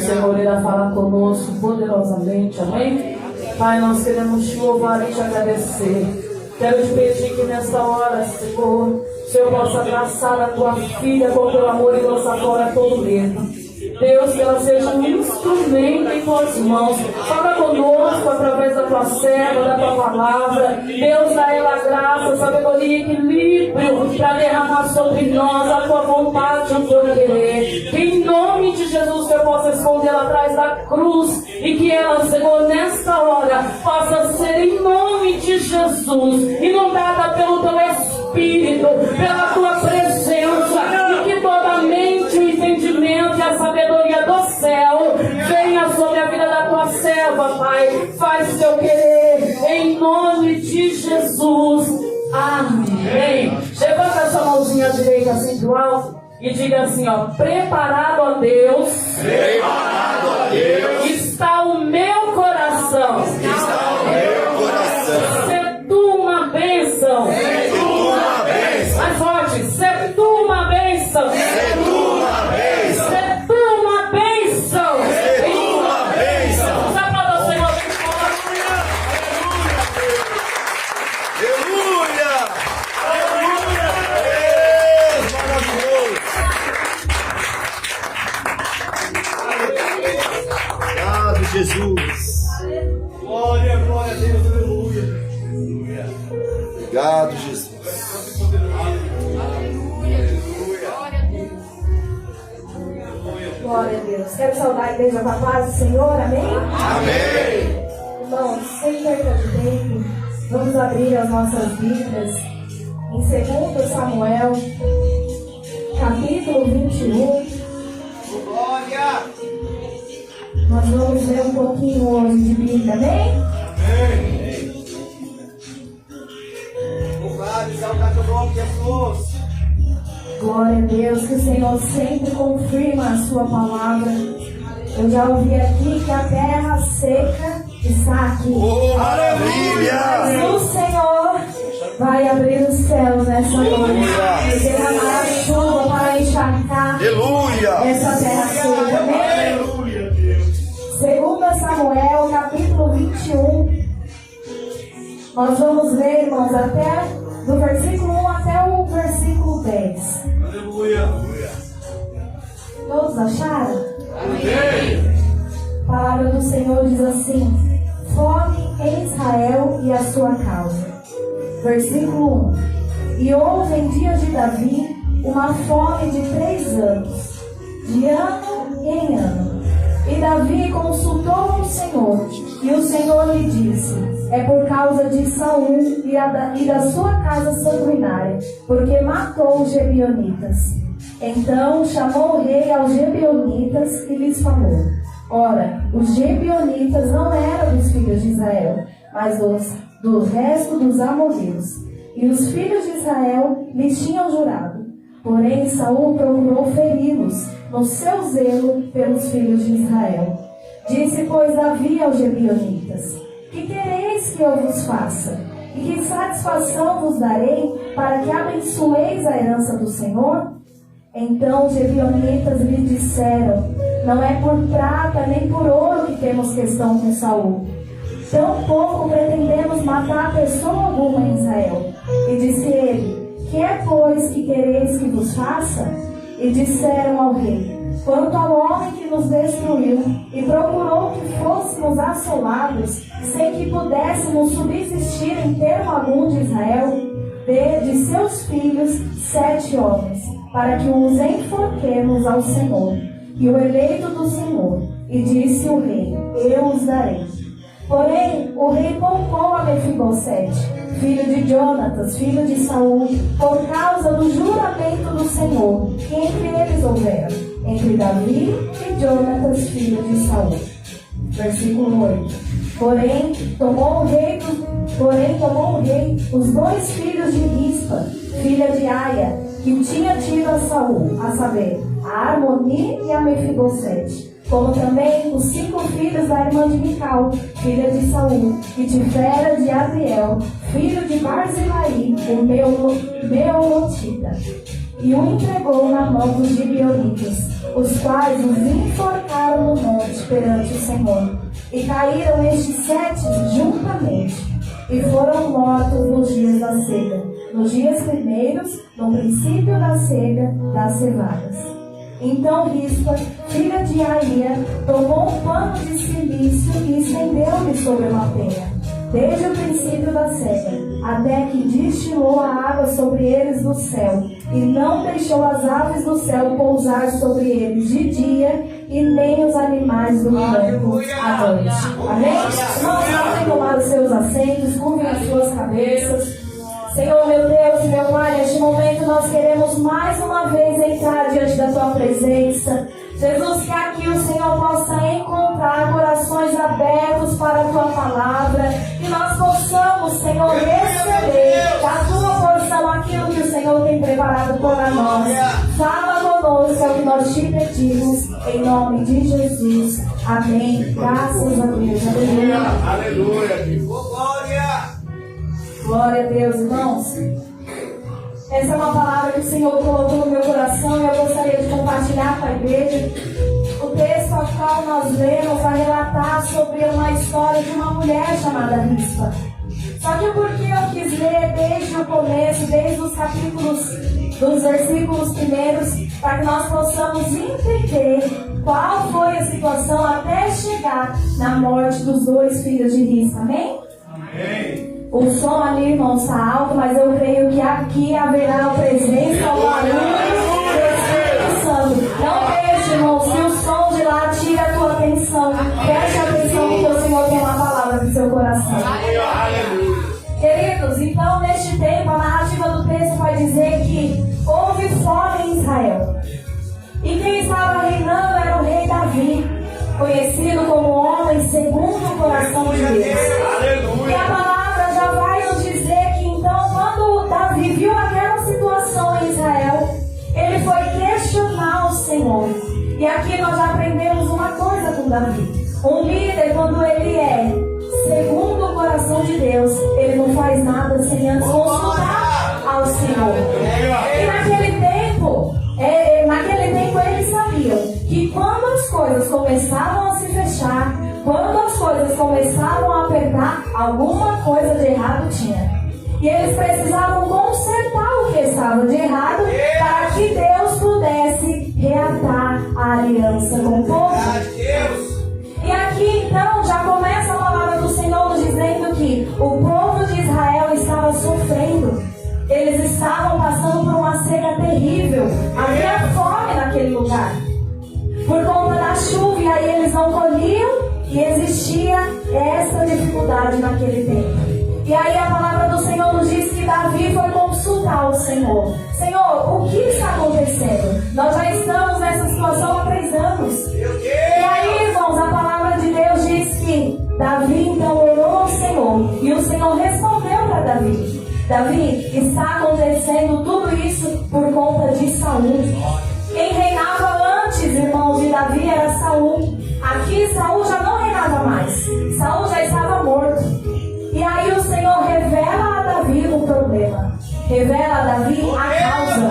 Senhor irá falar conosco poderosamente, amém? Pai, nós queremos te louvar e te agradecer. Quero te pedir que nesta hora, Senhor, o Senhor possa abraçar a tua filha com teu amor e lançar fora todo medo. Deus, que ela seja um instrumento em tuas mãos. Fala conosco através da tua serva, da tua palavra. Deus, dá ela graça, sabedoria e equilíbrio para derramar sobre nós a tua vontade e o teu querer. Que em nome de Jesus o Senhor possa escondê-la atrás da cruz e que ela, Senhor, nesta hora possa ser em nome de Jesus, inundada pelo teu Espírito, pela tua presença, e que toda a mente, o entendimento e a sabedoria do céu venha sobre a vida da tua serva, Pai. Faz o teu querer, em nome de Jesus. Amém. Levanta a sua mãozinha direita assim pro alto e diga assim, ó: preparado a Deus, está o meu coração. Se tu uma bênção, mais forte, se tu uma bênção, Jesus. Glória, glória a Deus, aleluia. Obrigado, Jesus. Glória a Deus. Quero saudar a igreja com a paz do Senhor, amém? Amém. Irmãos, sem perda de tempo, vamos abrir as nossas Bíblias em 2 Samuel, capítulo 21. Glória. Nós vamos ler um pouquinho hoje de Bíblia, amém? Amém. Louvado e exaltado o nome de Jesus. Glória a Deus, que o Senhor sempre confirma a sua palavra. Eu já ouvi aqui que a terra seca está aqui. Oh, maravilha! Mas o Senhor vai abrir os céus nessa noite e derramar a chuva para encharcar essa terra seca, amém? 2 Samuel, capítulo 21. Nós vamos ler, irmãos, até do versículo 1 até o versículo 10. Aleluia. Todos acharam? Amém. A palavra do Senhor diz assim: fome em Israel e a sua causa. Versículo 1. E houve em dias de Davi uma fome de 3 anos, de ano em ano. E Davi consultou o Senhor, e o Senhor lhe disse: é por causa de Saul e da sua casa sanguinária, porque matou os Gebionitas. Então chamou o rei aos Gebionitas e lhes falou: ora, os Gebionitas não eram dos filhos de Israel, mas do resto dos amorreus. E os filhos de Israel lhes tinham jurado. Porém Saul procurou feri-los no seu zelo pelos filhos de Israel. Disse, pois, Davi aos Gebionitas: que quereis que eu vos faça? E que satisfação vos darei para que abençoeis a herança do Senhor? Então os Gebionitas lhe disseram: não é por prata nem por ouro que temos questão com Saul. Tampouco pretendemos matar pessoa alguma em Israel. E disse ele: que é, pois, que quereis que vos faça? E disseram ao rei: quanto ao homem que nos destruiu e procurou que fôssemos assolados, sem que pudéssemos subsistir em termo algum de Israel, dê de seus filhos 7 homens, para que os enforquemos ao Senhor, e o eleito do Senhor. E disse o rei: eu os darei. Porém, o rei poupou a Mefibosete, filho de Jonatas, filho de Saul, por causa do juramento do Senhor, que entre eles houvera, entre Davi e Jonatas, filho de Saul. Versículo 8. Porém, tomou o rei os 2 filhos de Rispa, filha de Aia, que tinha tido a Saul, a saber, a Armoni e a Mefibosete, como também os 5 filhos da irmã de Mical, filha de Saul, que tivera de Adriel, filho de Barzilai, o Meolotita, e o entregou na mão dos Gibeonitas, os quais os enforcaram no perante o Senhor. E caíram estes 7 juntamente, e foram mortos nos dias da cega, nos dias primeiros, no princípio da cega das cevadas. Então Rispa, filha de Aia, tomou um pano de silício e estendeu-lhe sobre uma penha, desde o princípio da cega, até que destilou a água sobre eles do céu, e não deixou as aves do céu pousar sobre eles de dia, e nem os animais do campo à noite. Amém? Irmãos, podem tomar os seus assentos, curvem as suas cabeças. Senhor, meu Deus e meu Pai, neste momento nós queremos mais uma vez entrar diante da Tua presença. Jesus, que aqui o Senhor possa encontrar corações abertos para a Tua palavra, que nós possamos, Senhor, receber da Tua porção aquilo que o Senhor tem preparado para nós. Fala conosco, é o que nós te pedimos, em nome de Jesus. Amém. Graças a Deus. Aleluia. Aleluia. Glória. Glória a Deus, irmãos. Essa é uma palavra que o Senhor colocou no meu coração e eu gostaria de compartilhar com a igreja. O texto ao qual nós lemos vai relatar sobre uma história de uma mulher chamada Rispa. Só que porque eu quis ler desde o começo, desde os capítulos, dos versículos primeiros, para que nós possamos entender qual foi a situação até chegar na morte dos 2 filhos de Rispa. Amém? Amém. O som ali, irmão, está alto, mas eu creio que aqui haverá a presença, o barulho do Espírito Santo. Não deixe, irmão, se o som de lá tira a tua atenção. Preste atenção porque o Senhor tem uma palavra no seu coração. Queridos, então neste tempo, a narrativa do texto vai dizer que houve fome em Israel. E quem estava reinando era o rei Davi, conhecido como homem segundo o coração de Deus. E a palavra já vai nos dizer que então, quando Davi viu aquela situação em Israel, ele foi questionar o Senhor. E aqui nós já aprendemos uma coisa com Davi. Um líder, quando ele é segundo o coração de Deus, ele não faz nada sem antes consultar ao Senhor. E naquele tempo eles sabiam que quando as coisas começavam a se fechar, quando as coisas começavam a apertar, alguma coisa de errado tinha. E eles precisavam consertar o que estava de errado para que Deus pudesse reatar a aliança com o povo. E aqui então já começa a palavra do Senhor nos dizendo que o povo de Israel estava sofrendo. Eles estavam passando por uma seca terrível. Havia fome naquele lugar por conta da chuva, e aí eles não colhiam, e existia essa dificuldade naquele tempo. E aí a palavra do Senhor nos diz que Davi foi consultar o Senhor. Senhor, o que está acontecendo? Nós já estamos nessa situação há 3 anos. E aí, irmãos, a palavra de Deus diz que Davi então orou ao Senhor, e o Senhor respondeu para Davi: Davi, está acontecendo tudo isso por conta de Saul. Quem reinava antes, irmãos, de Davi era Saul. Aqui Saul já não reinava mais. Saul já estava morto. E aí o Senhor revela a Davi o problema. Revela a Davi a causa.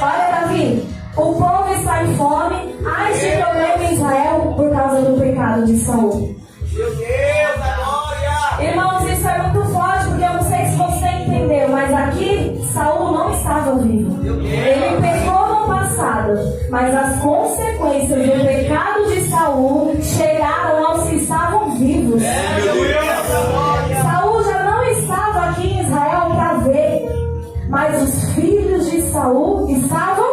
Olha, Davi, o povo está em fome. Há este problema em Israel por causa do pecado de Saul. Meu Deus, a glória! Irmãos, isso é muito forte, porque eu não sei se você entendeu, mas aqui Saul não estava vivo. Ele pecou no passado, mas as consequências do pecado de Saul chegaram aos que estavam vivos. Saul já não estava aqui em Israel para ver, mas os filhos de Saul estavam.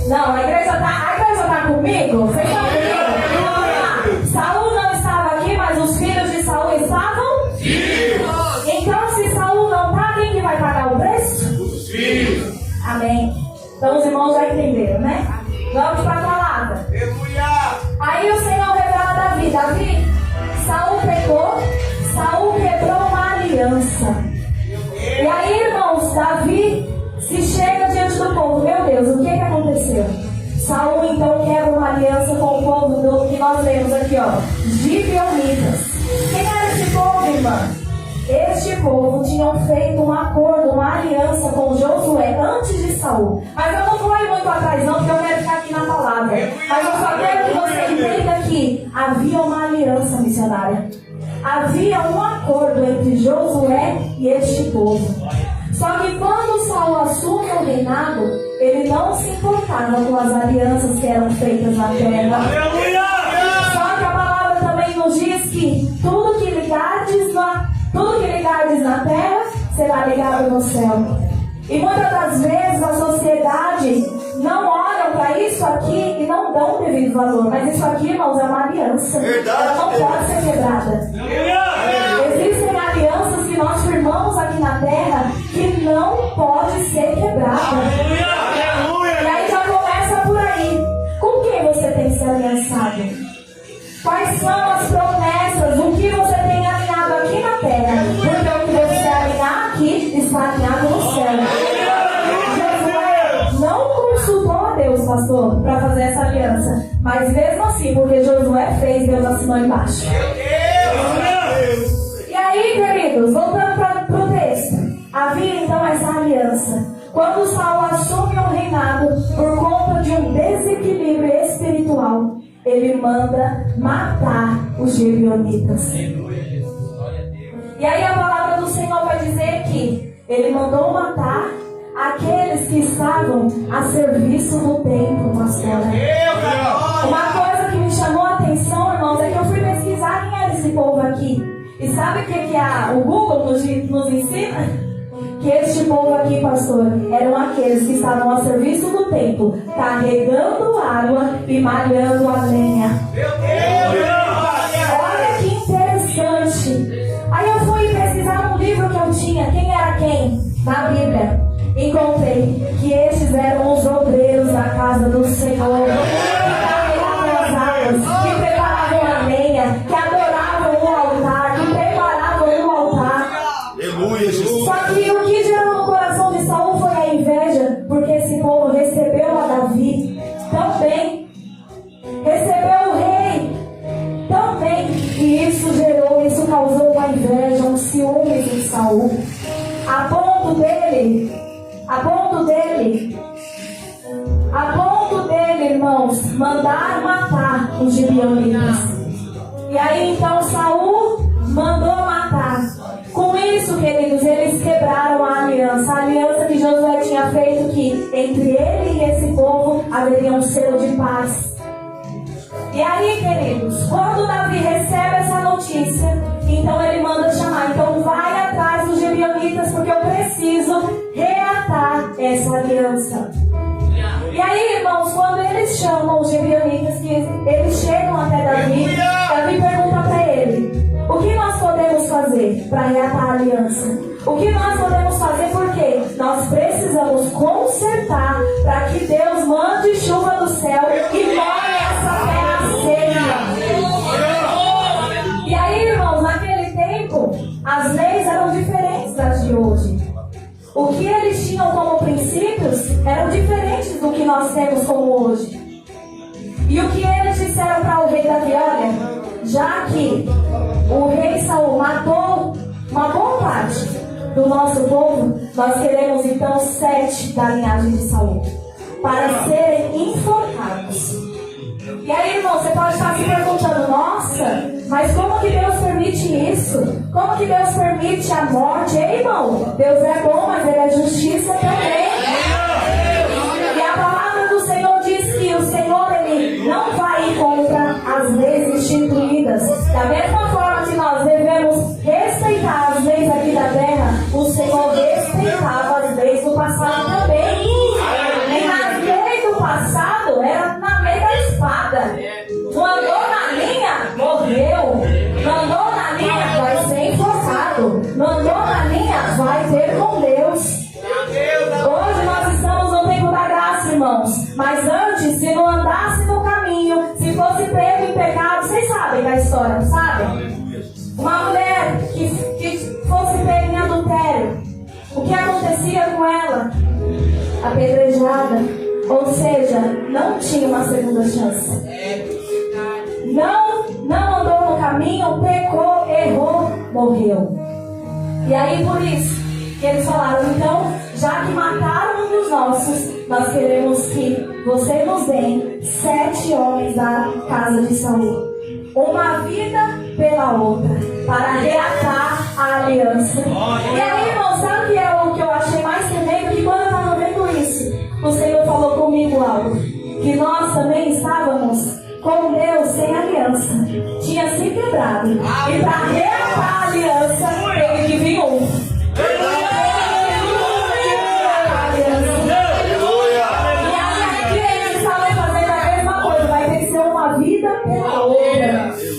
Não, a igreja está comigo? Vocês estão comigo? Saul não estava aqui, mas os filhos de Saul estavam vivos. Então, se Saul não está, quem que vai pagar o preço? Os filhos. Amém. Então os irmãos já entenderam, né? Vamos para a palavra. Aí o Senhor revela a Davi: Davi, Saul pecou, Saul quebrou uma aliança. E aí, irmãos, Davi se chega diante do povo. Meu Deus, o que aconteceu? Saul então quebra uma aliança com o povo que nós lemos aqui, ó, Gibeonitas. Quem era esse povo, irmã? Este povo tinham feito um acordo, uma aliança com Josué antes de Saul. Mas eu não vou ir muito atrás não, porque eu quero ficar aqui na palavra. Mas eu só quero que você entenda que havia uma aliança missionária. Havia um acordo entre Josué e este povo. Só que quando Saul assume o reinado, ele não se importava com as alianças que eram feitas na terra. Só que a palavra também nos diz que tudo que ligardes na terra será ligado no céu. E muitas das vezes a sociedade não olha para isso aqui e não dão o devido valor. Mas isso aqui, irmãos, é uma aliança. Ela não pode ser quebrada. Existem alianças que nós firmamos aqui na terra que não pode ser quebrada. E aí já começa por aí. Com quem você tem se aliançado? Quais são as promessas? O que você tem alinhado aqui na terra? Porque o que você alinhar aqui está alinhado no céu. Josué não consultou a Deus, pastor, para fazer essa aliança. Mas mesmo assim, porque Josué fez, Deus assinou embaixo. E aí, queridos, voltando para o texto. Havia então essa aliança. Quando Saul assume o reinado por conta de um desequilíbrio espiritual, ele manda matar os gibeonitas. E aí a palavra do Senhor vai dizer que ele mandou matar aqueles que estavam a serviço do templo, pastor. Uma coisa que me chamou a atenção, irmãos, é que eu fui pesquisar quem era esse povo aqui. E sabe o que o Google nos ensina? Que este povo aqui, pastor, eram aqueles que estavam a serviço do templo, carregando água e malhando a lenha. Olha que interessante. Aí eu fui pesquisar no livro que eu tinha, quem era quem? Na Bíblia. Encontrei que estes eram os obreiros da casa do Senhor, que carregavam as águas, que preparavam a lenha, que adoravam o altar, que preparavam o altar. Aleluia, Jesus. Só que o que gerou no coração de Saul foi a inveja, porque esse povo recebeu a Davi tão bem, recebeu o rei tão bem, e isso causou uma inveja, um ciúmes em Saul, a ponto dele, irmãos, mandar matar os gibeonitas. E aí então Saul mandou matar. Com isso, queridos, eles quebraram a aliança que Josué tinha feito, que entre ele e esse povo haveria um selo de paz. E aí, queridos, quando Davi recebe essa notícia, então ele manda chamar. Então vai atrás dos gibeonitas, porque eu preciso reatar essa aliança. E aí, irmãos, quando eles chamam os gibeonitas, que eles chegam até Davi, Davi pergunta para ele: o que nós podemos fazer para reatar a aliança? O que nós podemos fazer? Porque nós precisamos consertar para que Deus mande chuva do céu e molhe essa terra seca. E aí, irmãos, naquele tempo, as leis eram diferentes das de hoje. O que eles tinham como princípios eram diferentes do que nós temos como hoje. E o que eles disseram para o rei Davi: olha, já que o rei Saul matou uma boa parte do nosso povo, nós queremos então 7 da linhagem de Saul para serem enforcados. E aí, irmão, você pode estar se perguntando: nossa, mas como que Deus permite isso? Como que Deus permite a morte? Ei, irmão, Deus é bom, mas Ele é justiça também. E a palavra do Senhor diz que o Senhor, Ele não vai ir contra as leis instituídas. Da mesma forma que nós devemos respeitar as leis aqui da terra, o Senhor respeitava as leis do passado também. E nas leis do passado era na lei da espada. Não andou na linha, morreu. Não andou na linha, vai ser enforcado. Não andou na linha, vai ter com Deus. Hoje nós estamos no tempo da graça, irmãos. Mas antes, se não andasse no caminho, se fosse pego em pecado, vocês sabem da história, não sabem? Uma mulher que fosse pega em adultério, o que acontecia com ela? Apedrejada. Ou seja, não tinha uma segunda chance. Não andou no caminho, pecou, errou, morreu. E aí por isso que eles falaram: então, já que mataram um dos nossos, nós queremos que você nos dê 7 homens da casa de Saul. uma vida pela outra, para reatar a aliança. E aí, irmão, sabe o que eu achei mais tremendo? Que quando eu estava vendo isso, o Senhor falou comigo algo, que nós também estávamos com Deus sem aliança, tinha se quebrado, e para reatar a aliança teve que vir um.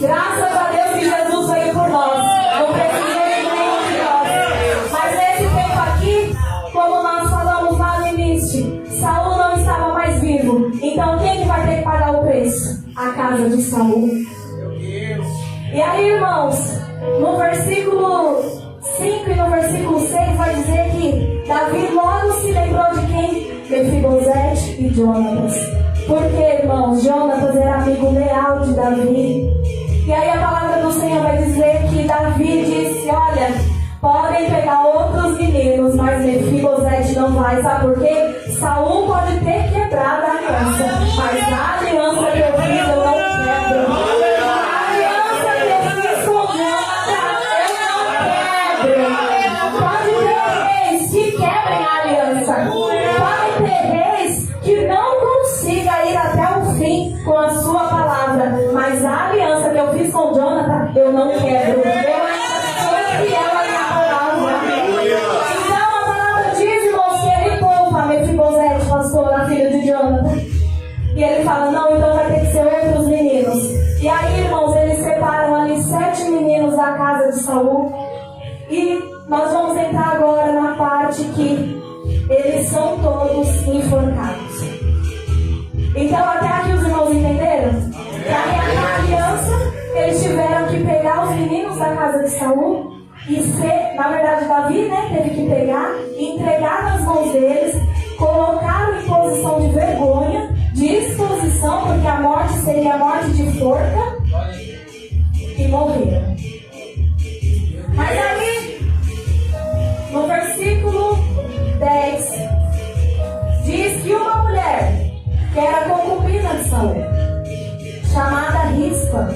Graças a Deus que Jesus veio por nós. Não precisou de nenhum de nós. Mas nesse tempo aqui, como nós falamos lá no início, Saul não estava mais vivo. Então quem que vai ter que pagar o preço? A casa de Saul. E aí, irmãos, no versículo 5 e no versículo 6 vai dizer que Davi logo se lembrou de quem? Mefibosete e Jonatas. Porque, irmãos, Jonatas era amigo leal de Davi. E aí a palavra do Senhor vai dizer que Davi disse, olha, podem pegar outros meninos, mas Mefibosete não vai. Sabe por quê? Saul pode ter quebrado a aliança, mas a aliança que eu fiz eu não quebro. A aliança que eu fiz com Jonatas eu não quebro. Pode ter reis que quebrem a aliança. Pode ter reis que não consiga ir até o fim com a sua palavra, mas a aliança que eu fiz com Jonathan, eu não quebro. Eu ainda sou fiel à minha palavra. Então a palavra diz, irmãos, que ele poupa Mefibosete, pastor, a filha de Jonathan. E ele fala, não, então vai ter que ser outros meninos. E aí, irmãos, eles separam ali 7 meninos da casa de Saul. E nós vamos entrar agora na parte que eles são todos enforcados. Então até aqui os irmãos entenderam? Para reatar a aliança, eles tiveram que pegar os meninos da casa de Saul e na verdade Davi, teve que pegar e entregar nas mãos deles, colocaram em posição de vergonha, de exposição, porque a morte seria a morte de forca, e morreram. Mas aí, no versículo 10, diz que uma mulher que era concubina de Saul, chamada Rispa,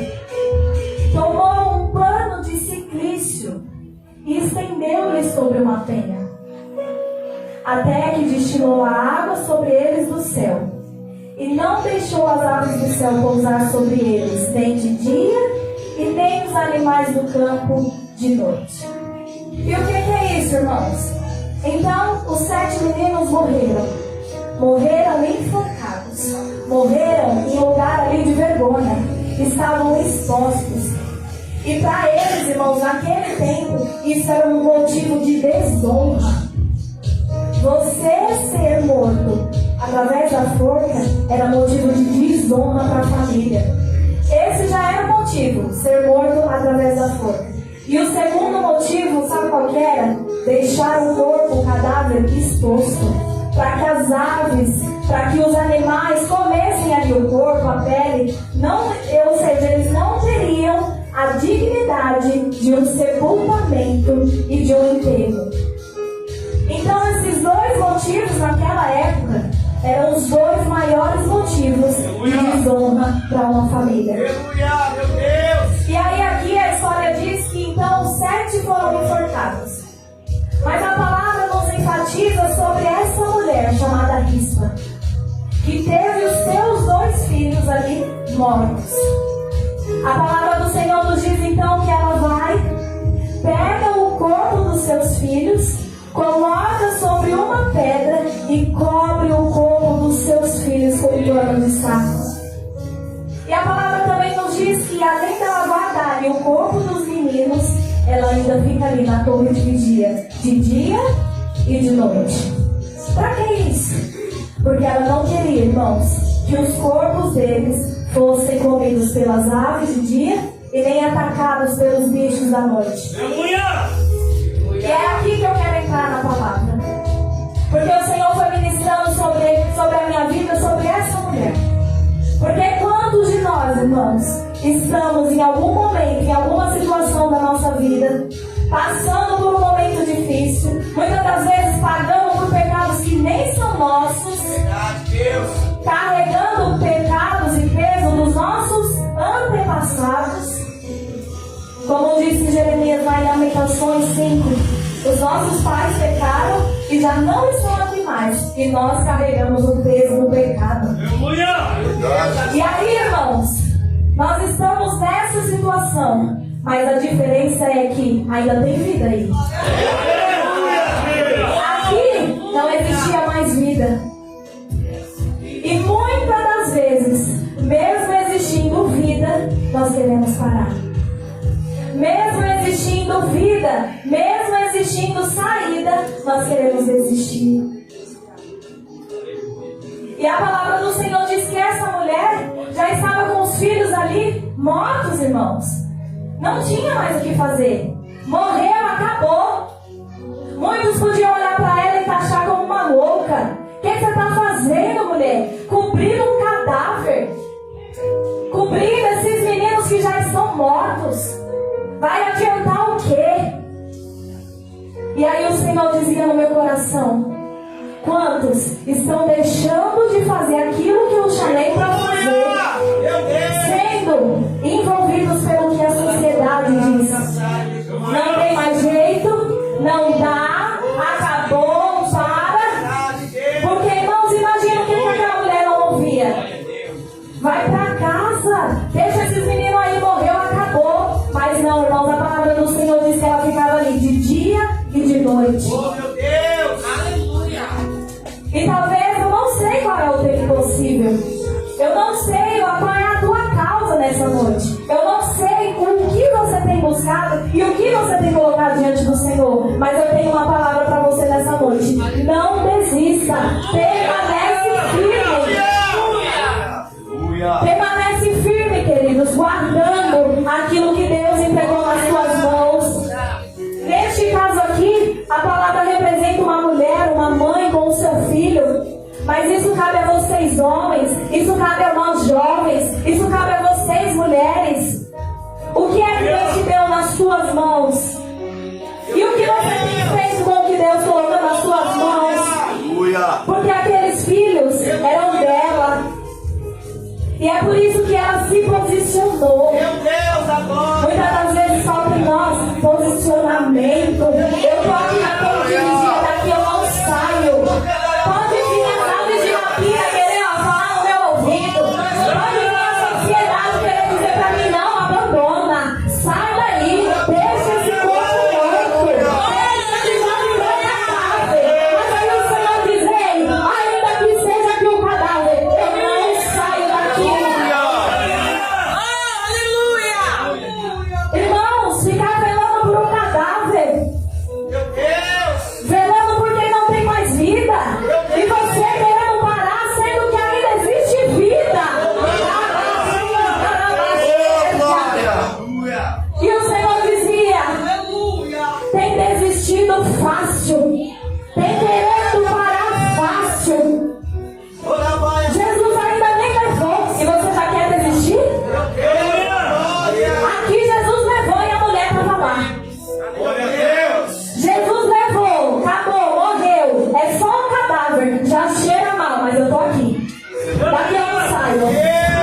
tomou um pano de ciclício e estendeu-lhe sobre uma penha, até que destilou a água sobre eles do céu, e não deixou as aves do céu pousar sobre eles, nem de dia, e nem os animais do campo de noite. E o que é isso, irmãos? Então, os 7 meninos morreram enforcados, morreram em lugar ali de vergonha, estavam expostos. E para eles, irmãos, naquele tempo, isso era um motivo de desonra. Você ser morto através da forca era motivo de desonra para a família. Esse já era o motivo, ser morto através da forca. E o segundo motivo, sabe qual que era? Deixar o corpo, o cadáver exposto, para que as aves, para que os animais comessem ali o corpo, a pele, ou seja, eles não teriam a dignidade de um sepultamento e de um enterro. Então esses 2 motivos naquela época eram os 2 maiores motivos de desonra para uma família. Aleluia, meu Deus! E aí aqui a história diz que então os 7 foram enforcados. Mas a palavra nos enfatiza sobre essa mulher chamada Rispa, que teve os seus 2 filhos ali mortos. A palavra do Senhor nos diz então que ela vai, pega o corpo dos seus filhos, coloca sobre uma pedra e cobre o corpo dos seus filhos com um pano de saco. E a palavra também nos diz que além dela guardar ali o corpo dos meninos, ela ainda fica ali na torre de vigia, de dia e de noite. Para que isso? Porque ela não queria, irmãos, que os corpos deles fossem comidos pelas aves de dia e nem atacados pelos bichos da noite. E é aqui que eu quero entrar na palavra. Porque o Senhor foi ministrando sobre a minha vida, sobre essa mulher. Porque quantos de nós, irmãos, estamos em algum momento, em alguma situação da nossa vida, passando por um momento difícil, muitas das vezes pagando por pecados que nem são nossos, carregando pecados e peso dos nossos antepassados. passados. Como disse Jeremias lá em Lamentações 5, os nossos pais pecaram e já não estão aqui mais. E nós carregamos o peso do pecado. E aí, irmãos, nós estamos nessa situação. Mas a diferença é que ainda tem vida aí. Aqui não existia mais vida. E muitas das vezes, mesmo existindo vida, nós queremos parar. Mesmo existindo vida, mesmo existindo saída, nós queremos desistir. E a palavra do Senhor diz que essa mulher já estava com os filhos ali mortos, irmãos. Não tinha mais o que fazer. Morreu, acabou. Muitos podiam olhar para ela e taxar como uma louca. O que você está fazendo, mulher? Cobrindo um cadáver. Cobrindo esses meninos que já estão mortos. Vai adiantar o quê? E aí o Senhor dizia no meu coração: quantos estão deixando de fazer aquilo que eu chamei para fazer, sendo envolvidos pelo que a sociedade diz? Não tem mais jeito, não dá, acabou, para. Porque, irmãos, imagina o que aquela mulher não ouvia. Vai para casa, deixa esses meninos aí, morreu, acabou. Mas não, irmãos, a palavra do Senhor diz que ela ficava ali de dia e de noite. Oh, meu Deus! Aleluia! E talvez eu não sei qual é o tempo possível. Eu não sei qual é a tua causa nessa noite. Eu não sei o que você tem buscado e o que você tem colocado diante do Senhor. Mas eu tenho uma palavra para você nessa noite. Não desista. Permanece firme. Permanece firme, queridos, guardando aquilo que Deus entregou nas suas mãos. Neste caso aqui, a palavra representa uma mulher, uma mãe com o seu filho. Mas isso cabe a vocês, homens. Isso cabe a nós, jovens. Isso cabe a vocês, mulheres. O que é que Deus te deu nas suas mãos? E o que você tem feito com o que Deus colocou nas suas mãos? Porque aqueles filhos eram dela. E é por isso que ela se posicionou. Meu Deus, agora! Muitas das vezes falta em nós posicionamento. Eu tô aqui na contingência, daqui eu não saio. Pode vir as aves de rapina querer falar no meu ouvido. Pode vir a sociedade querer dizer pra mim: não, abandona. Sai daí, deixa esse corpo morto. Deixa que já virou cadáver. Mas aí o Senhor diz: ei, ainda que seja aqui o cadáver, eu não saio daqui. Irmãos, ficar velando por um cadáver, Meu Deus! velando porque não tem mais vida, e você querendo parar sendo que ainda existe vida. Aleluia! E o Senhor dizia: tem desistido fácil, tem querendo parar fácil. Ora, vai! Jesus ainda nem levou e você já quer desistir? Aqui Jesus levou e a mulher estava lá. Oh, meu Deus! Jesus levou, acabou, morreu. É só um cadáver. Já cheira mal, mas eu tô aqui. Daqui eu não saio.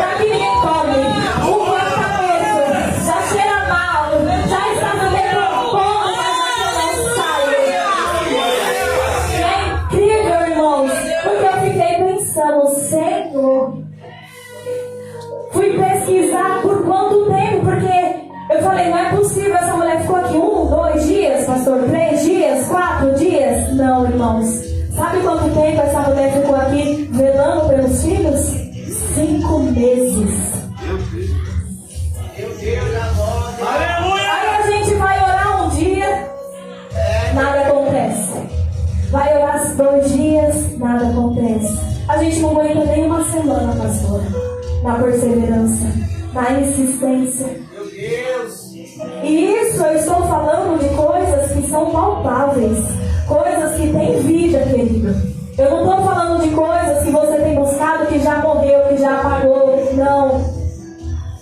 Daqui ninguém come. O corpo tá preto. Já cheira mal. Já está no decompondo, mas daqui eu não saio. É incrível, irmãos. Porque eu fiquei pensando: Senhor, fui pesquisar por quanto tempo, porque eu falei: não é possível, essa mulher ficou aqui 1, 2 dias, pastor, 3 dias, 4 dias? Não, irmãos. Sabe quanto tempo essa mulher ficou aqui velando pelos filhos? 5 meses. Meu Deus, agora! Aleluia! Aí a gente vai orar um dia, nada acontece. Vai orar 2 dias, nada acontece. A gente não aguenta nem uma semana, pastor. Na perseverança, na insistência. Meu Deus! E isso eu estou falando de coisas que são palpáveis, coisas que têm vida, querido. Eu não estou falando de coisas que você tem buscado que já morreu, que já apagou. Não.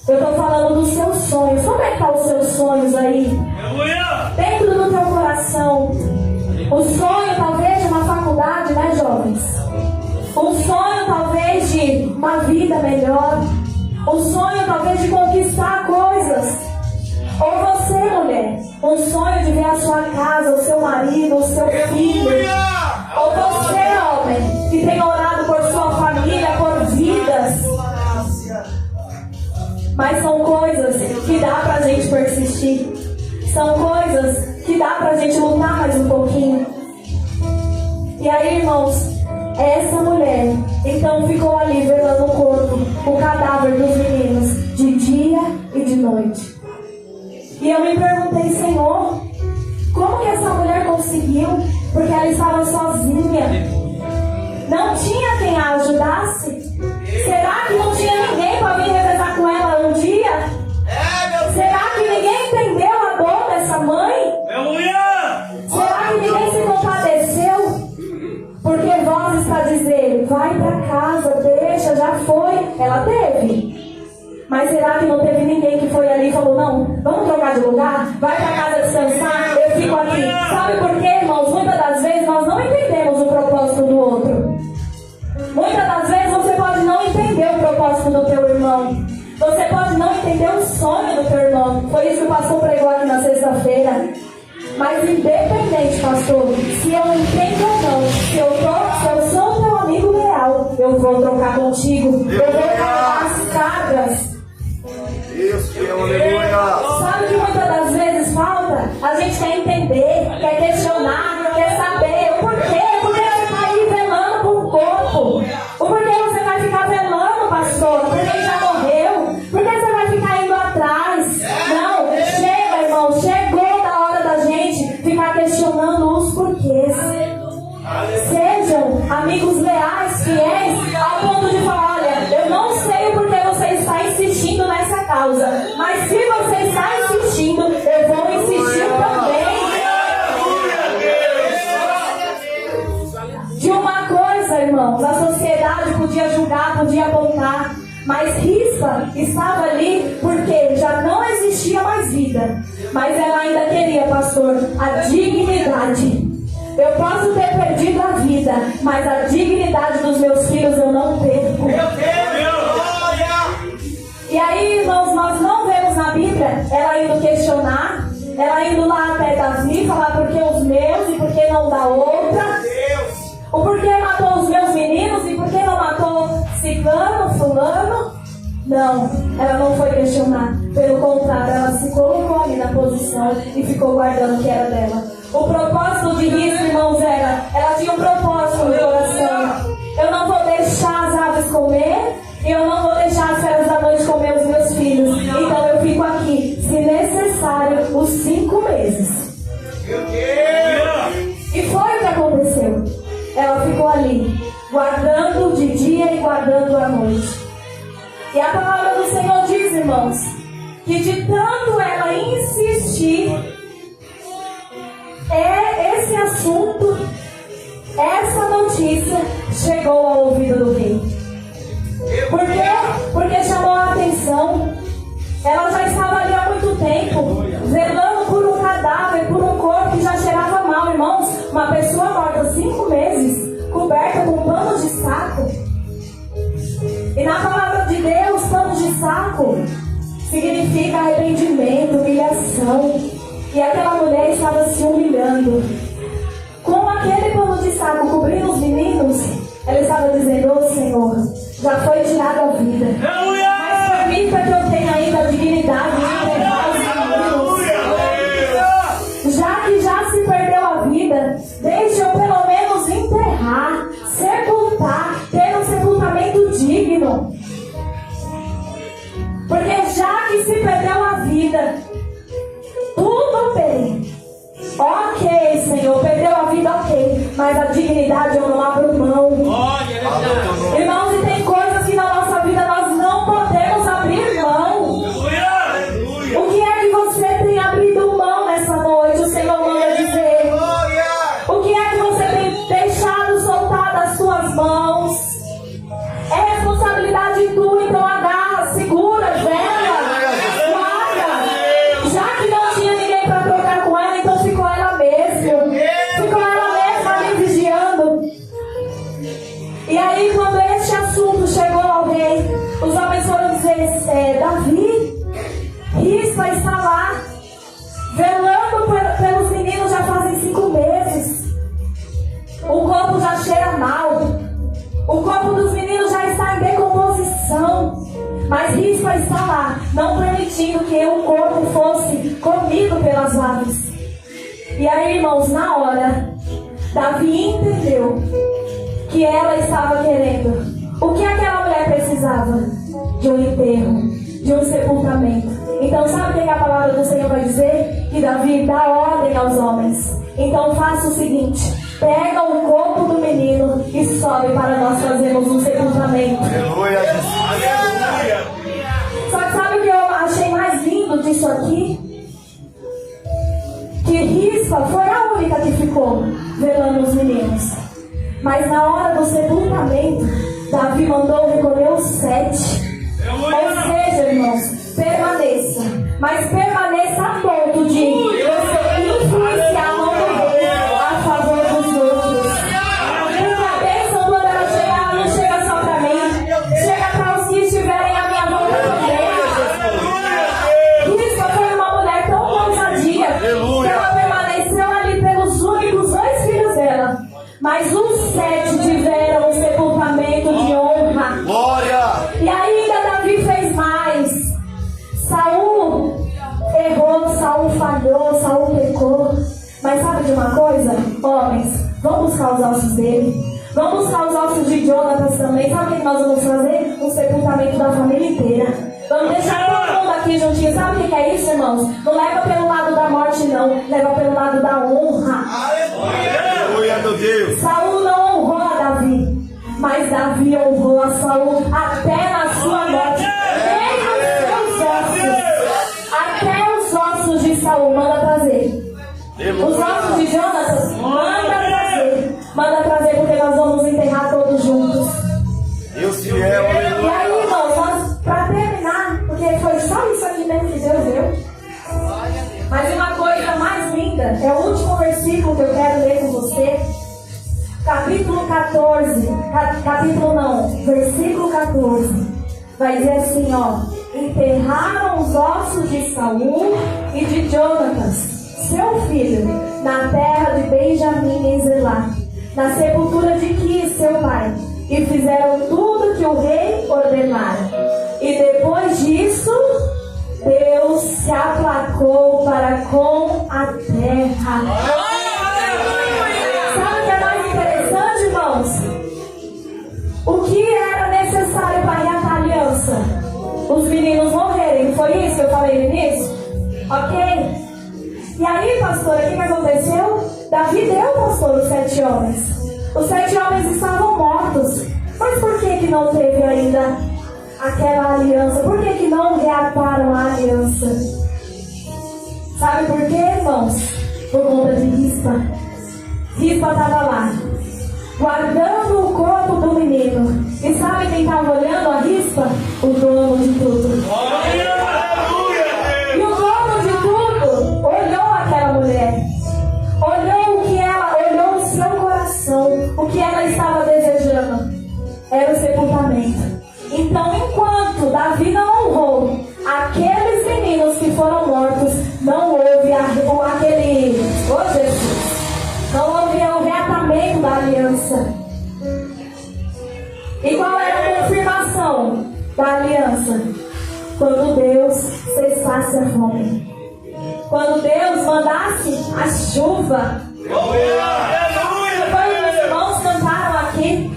Eu estou falando dos seus sonhos. Como é que estão os seus sonhos aí? Dentro do teu coração. O sonho talvez de uma faculdade, né, jovens? Um sonho talvez de uma vida melhor. Um sonho talvez de conquistar coisas um sonho de ver a sua casa, o seu marido, o seu filho. Ou você, homem, que tem orado por sua família, por vidas. Mas são coisas que dá pra gente persistir. São coisas que dá pra gente lutar mais um pouquinho. E aí, irmãos, essa mulher então ficou ali velando o corpo, o cadáver dos meninos, de dia e de noite. E eu me perguntei, Senhor, como que essa mulher conseguiu? Porque ela estava sozinha. Não tinha quem a ajudasse. Será que não tinha ninguém para vir revezar com ela um dia? Será que ninguém entendeu a dor dessa mãe? Será que ninguém se compadeceu? Porque voz está dizendo, vai para casa, deixa, já foi. Ela teve. Mas será que não teve ninguém que foi ali e falou, não, vamos trocar de lugar? Vai para casa descansar, eu fico aqui. Sabe por quê, irmãos? Muitas das vezes nós não entendemos o propósito do outro. Muitas das vezes você pode não entender o propósito do teu irmão. Você pode não entender o sonho do teu irmão. Foi isso que o pastor pregou aqui na sexta-feira. Mas independente, pastor, se eu entendo ou não, se eu sou teu amigo leal, eu vou trocar contigo. Eu vou carregar as cargas. Isso, aleluia. Sabe o que muitas das vezes falta? A gente quer entender, quer questionar, quer saber o porquê. Por que você está aí velando por um corpo? O porquê você vai ficar velando, pastor? Porque ele já morreu? Por que você vai ficar indo atrás? Não, chega, irmão, chegou da hora da gente ficar questionando os porquês. Sejam amigos leais, fiéis, ao ponto de falar, olha, eu não sei o porquê você está insistindo nessa causa, mas se você está insistindo, eu vou insistir também. De uma coisa, irmãos, a sociedade podia julgar, podia apontar, mas Rispa estava ali porque já não existia mais vida, mas ela ainda queria, pastor, a dignidade. Eu posso ter perdido a vida, mas a dignidade dos meus filhos eu não perco. E aí, irmãos, nós não vemos na Bíblia ela indo questionar, ela indo lá até Davi, falar por que os meus e por que não da outra. O porquê matou os meus meninos e por que não matou ciclano, fulano. Não, ela não foi questionar. Pelo contrário, ela se colocou ali na posição e ficou guardando o que era dela. O propósito de Rispa, irmãos, ela tinha um propósito no coração. Eu não vou deixar as aves comer e eu não vou deixar as feras da noite comer os meus filhos. Então eu fico aqui, se necessário, os 5 meses. E foi o que aconteceu. Ela ficou ali, guardando de dia e guardando à noite. E a palavra do Senhor diz, irmãos, que de tanto ela insistir, esse assunto, essa notícia chegou ao ouvido do rei. Por quê? Porque chamou a atenção. Ela já estava ali há muito tempo, velando por um cadáver, por um corpo que já cheirava mal, irmãos. Uma pessoa morta 5 meses, coberta com pano de saco. E na palavra de Deus, pano de saco significa arrependimento, humilhação. E aquela mulher estava se humilhando. Com aquele pano de saco cobrindo os meninos, ela estava dizendo, ô Senhor, já foi tirada a vida. Mas permita que eu tenha ainda a dignidade de enterrar os meninos. Já que já se perdeu a vida, deixe eu pelo menos enterrar, sepultar, ter um sepultamento digno. Porque já que se perdeu a vida, tudo bem. Ok, Senhor, perdeu a vida, ok. Mas a dignidade eu não abro mão. Irmãos, e tem coisas que na nossa vida nós não podemos abrir mão. O que é que você tem abrido mão nessa noite? O Senhor manda dizer. O que é que você tem deixado soltar das suas mãos? É responsabilidade tua, então agarra, segura, vela, guarda. Já que não tinha ninguém para trocar com ela, então ficou ela mesma. Ficou ela mesma ali vigiando. E aí, quando este assunto chegou ao rei, os homens foram dizer, Davi, Rispa está lá, velando O corpo dos meninos já está em decomposição. Mas Rispa está lá, não permitindo que o corpo fosse comido pelas aves. E aí, irmãos, na hora, Davi entendeu que ela estava querendo. O que aquela mulher precisava? De um enterro, de um sepultamento. Então, sabe o que a palavra do Senhor vai dizer? Que Davi dá ordem aos homens. Então, faça o seguinte: pega o corpo do menino e sobe para nós fazermos um sepultamento. Aleluia, Jesus. Aleluia. Só que sabe o que eu achei mais lindo disso aqui? Que Rispa foi a única que ficou velando os meninos. Mas na hora do sepultamento, Davi mandou recolher os 7. Ou seja, irmãos, permaneça. Mas permaneça a ponto de você influenciar a mão do rei a favor dos outros. Porque a bênção, quando ela chegar, ela não chega só para mim, chega para os que estiverem à minha volta também. Rispa foi uma mulher tão ousadia que ela permaneceu ali pelos únicos 2 filhos dela. Mas os 7 tiveram um sepultamento de honra. Glória! E ainda Davi fez mais. Saul errou, Saul falhou, Saul pecou. Mas sabe de uma coisa? Homens, vamos buscar os ossos dele. Vamos buscar os ossos de Jonatas também. Sabe o que nós vamos fazer? Um sepultamento da família inteira. Vamos deixar todo mundo aqui juntinho. Sabe o que é isso, irmãos? Não leva pelo lado da morte, não. Leva pelo lado da honra. Aleluia, meu Deus. Saul não honrou a Davi, mas Davi honrou a Saul até na sua morte. Nem os seus ossos, até os ossos de Saul, manda trazer. Os ossos de Jonatas, manda trazer, porque nós vamos enterrar todos juntos. Deus fiel, E aleluia. aí, irmãos, nós, pra terminar, porque foi só isso aqui mesmo que Deus deu. Mas uma coisa mais linda, é o último versículo que eu quero ler com você. Capítulo 14, versículo 14. Vai dizer assim, ó: enterraram os ossos de Saul e de Jonatas, seu filho, na terra de Benjamim em Zelá, na sepultura de Quis, seu pai, e fizeram tudo que o rei ordenara. E depois disso, Deus se aplacou para com a terra. Sabe o que é mais interessante, irmãos? O que era necessário para reatar a aliança? Os meninos morrerem. Foi isso que eu falei no início? Ok? E aí, pastor, o que aconteceu? Davi deu, pastor, os 7 homens. Os 7 homens estavam mortos. Mas por que não teve ainda aquela aliança? Por que não reataram a aliança? Sabe por quê, irmãos? Por conta de Rispa. Rispa estava lá, guardando o corpo do menino. E sabe quem estava olhando a Rispa? O dono de tudo. E o dono de tudo olhou aquela mulher. Olhou o que ela, olhou o seu coração. O que ela estava desejando era o sepultamento. Então, enquanto Davi não honrou aqueles meninos que foram mortos, não houve não houve o reatamento da aliança. E qual era a confirmação da aliança? Quando Deus cessasse a fome, quando Deus mandasse a chuva. Depois os irmãos cantaram aqui.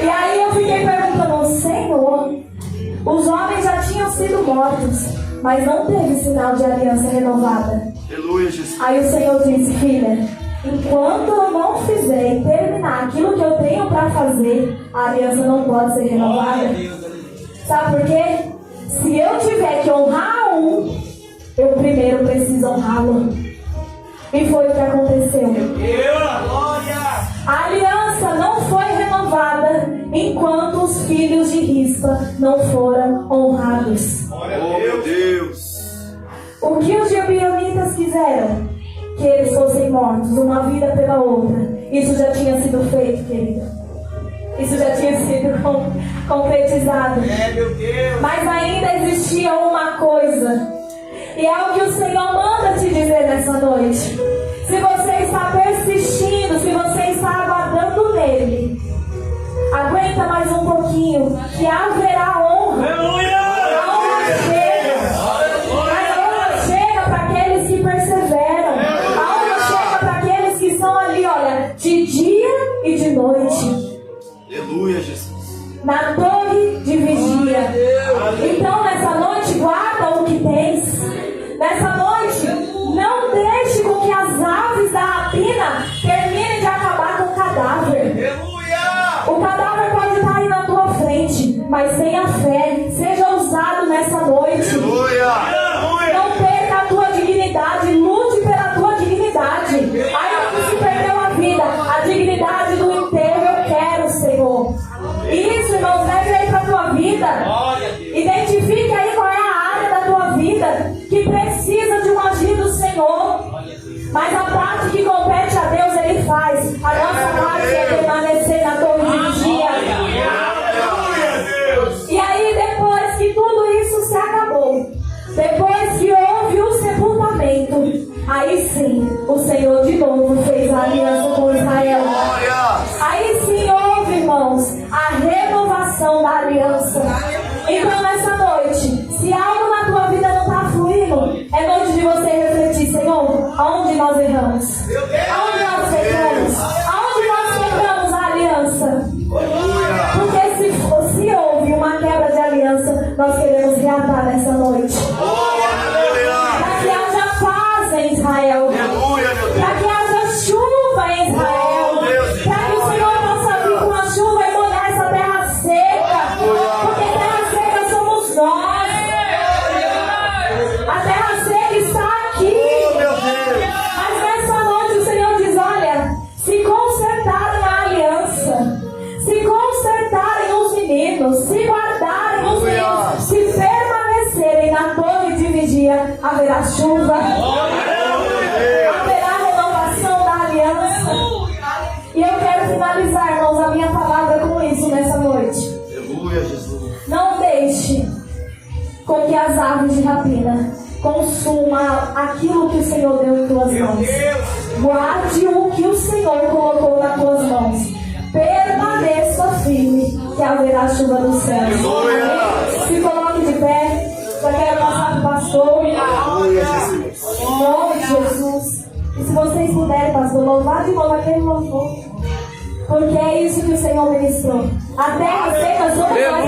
E aí eu fiquei perguntando: Senhor, os homens já tinham sido mortos, mas não teve sinal de aliança renovada. Aleluia, Jesus. Aí o Senhor disse: filha, enquanto eu não fizer e terminar aquilo que eu tenho para fazer, a aliança não pode ser renovada. Sabe por quê? Se eu tiver que honrar um, eu primeiro preciso honrá-lo. E foi o que aconteceu. A aliança não foi renovada enquanto os filhos de Rispa não foram honrados. Oh, meu Deus. O que os gibeonitas quiseram? Que eles fossem mortos, uma vida pela outra. Isso já tinha sido feito, querido. Isso já tinha sido concretizado. Meu Deus. Mas ainda existia uma coisa. E é o que o Senhor manda te dizer nessa noite. Se você está persistindo, se você está aguardando nele, Aguenta mais um pouquinho, que haverá honra. A honra chega. Mas a honra chega para aqueles que perseveram. A honra chega para aqueles que estão ali, olha, de dia e de noite. Aleluia, Jesus. Na torre de vigia. Então nessa noite guarda o que tens. Nessa noite não deixe com que as aves da rapina terminem de acabar com o cadáver. O cadáver pode estar aí na tua frente, mas tenha fé, seja ousado nessa noite. Não perca a tua dignidade, lute pela tua dignidade. Ainda que se perdeu a vida, a dignidade do enterro eu quero, Senhor. Isso, irmãos, leve aí para a tua vida. Identifique aí qual é a área da tua vida que precisa de um agir do Senhor. Mas a parte que compete a Deus, Ele faz. A nossa parte é permanecer na torre de vigia. E aí, depois que tudo isso se acabou, depois que houve o sepultamento, aí sim, o Senhor de novo fez a aliança com Israel. Aí sim houve, irmãos, a renovação da aliança. Então nessa noite, se algo na tua vida não está fluindo, é noite de você refletir: Senhor, aonde nós erramos? Aonde nós pecamos? Aonde nós quebramos a aliança? Porque se houve uma quebra de aliança, nós queremos reatar nessa noite. Para que haja paz em Israel. Para que haja chuva em Israel. Para que o Senhor possa vir com a chuva e molhar essa terra seca. Porque terra seca somos nós. A terra seca está aqui. Mas nessa noite o Senhor diz: olha, se consertarem a aliança, se consertarem os meninos, se guardarem os meninos, se permanecerem na torre de vigia, haverá chuva, haverá renovação da aliança. E eu quero finalizar, irmãos, a minha palavra com isso nessa noite. Aleluia, Jesus. Não deixe com que as aves de rapina consumam aquilo que o Senhor deu em tuas mãos. Guarde o que o Senhor colocou nas tuas mãos. Permaneça firme, que haverá chuva do céu. Se coloque de pé. Só quero passar para o pastor. Em nome de Jesus. E se vocês puderem, pastor, louvar de novo aquele louvor. Porque é isso que o Senhor ministrou. A terra seca sobre nós.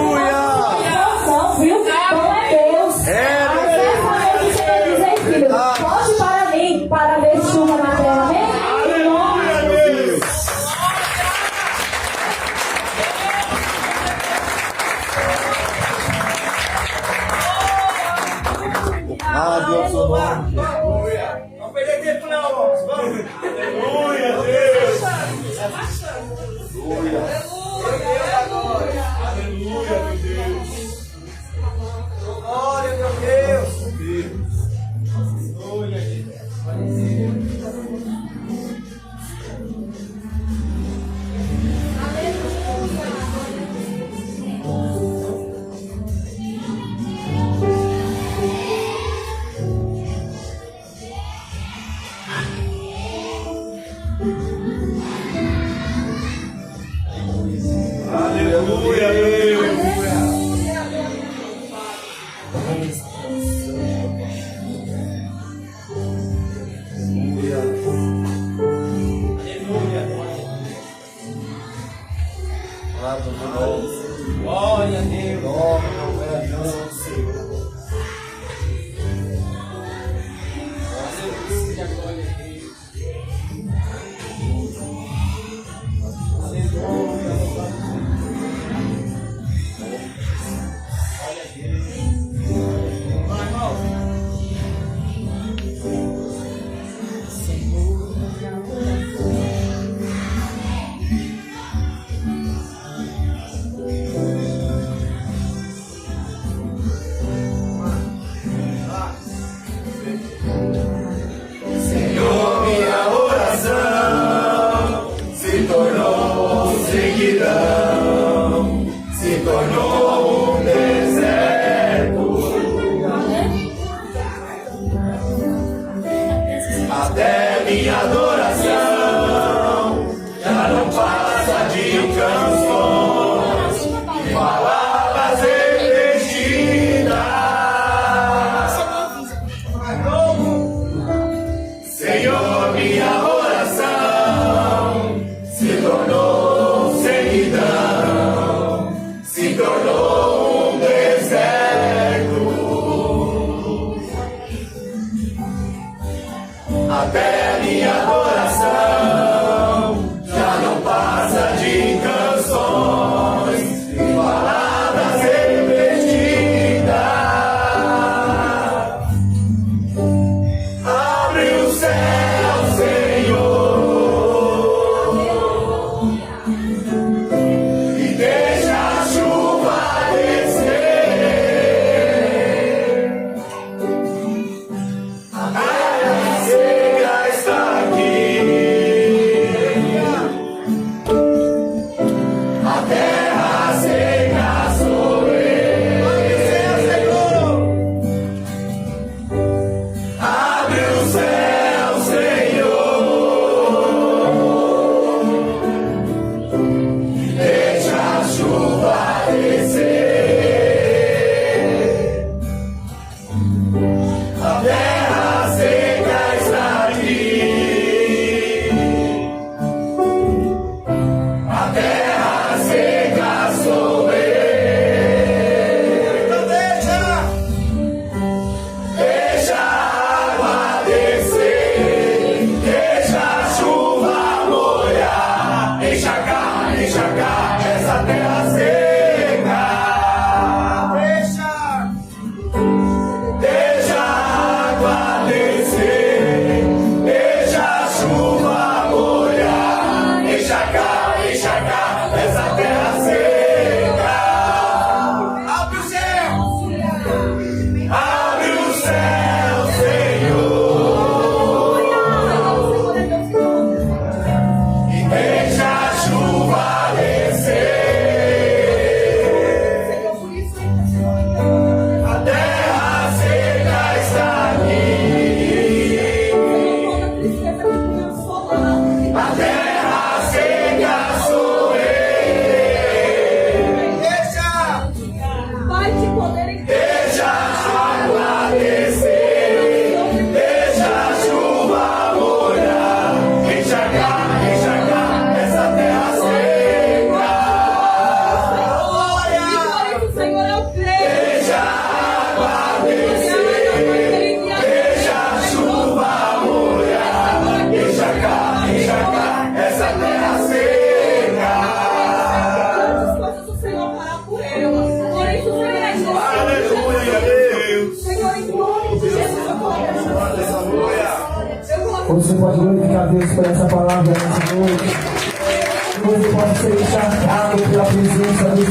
Não, viu? Não é Deus. Mas essa noite o Senhor diz: ei, filho, pode para mim, para ver chuva na terra. Amém? Em nome de Deus. Deus, o nome. Não perder tempo não, irmãos. Vamos. Aleluia, Deus. Aleluia. Aleluia, meu Deus. Glória, meu Deus. Aleluia, Deus. Aleluia, Deus. Glória a Deus. Glória a Deus, Senhor. Aleluia, glória a Deus. Aleluia. Glória a Deus. Vai, irmão. Minha adoração já não passa de canções. Até minha adoração já não passa de canções e palavras repetidas. Abre o céu, Senhor, e deixa a chuva descer. A terra seca está aqui. A terra seca sou eu. Abre o céu, Senhor, e deixa a chuva descer. A terra seca está aqui. A terra seca sou eu. Então deixa a água descer, deixa a chuva molhar, encharcar essa terra seca. Deixa a água descer, deixa a chuva molhar, encharcar essa terra seca. Abre o céu, Senhor, e deixa a chuva descer. A terra seca está aqui. A terra seca sou eu. Deixa a água descer, deixa a chuva molhar, encharcar essa terra seca. Deixa a água descer, deixa a chuva molhar, encharcar essa terra seca. Aleluia, Deus. Aleluia. Você pode glorificar a Deus por essa palavra nessa noite. Você pode ser encharcado pela presença do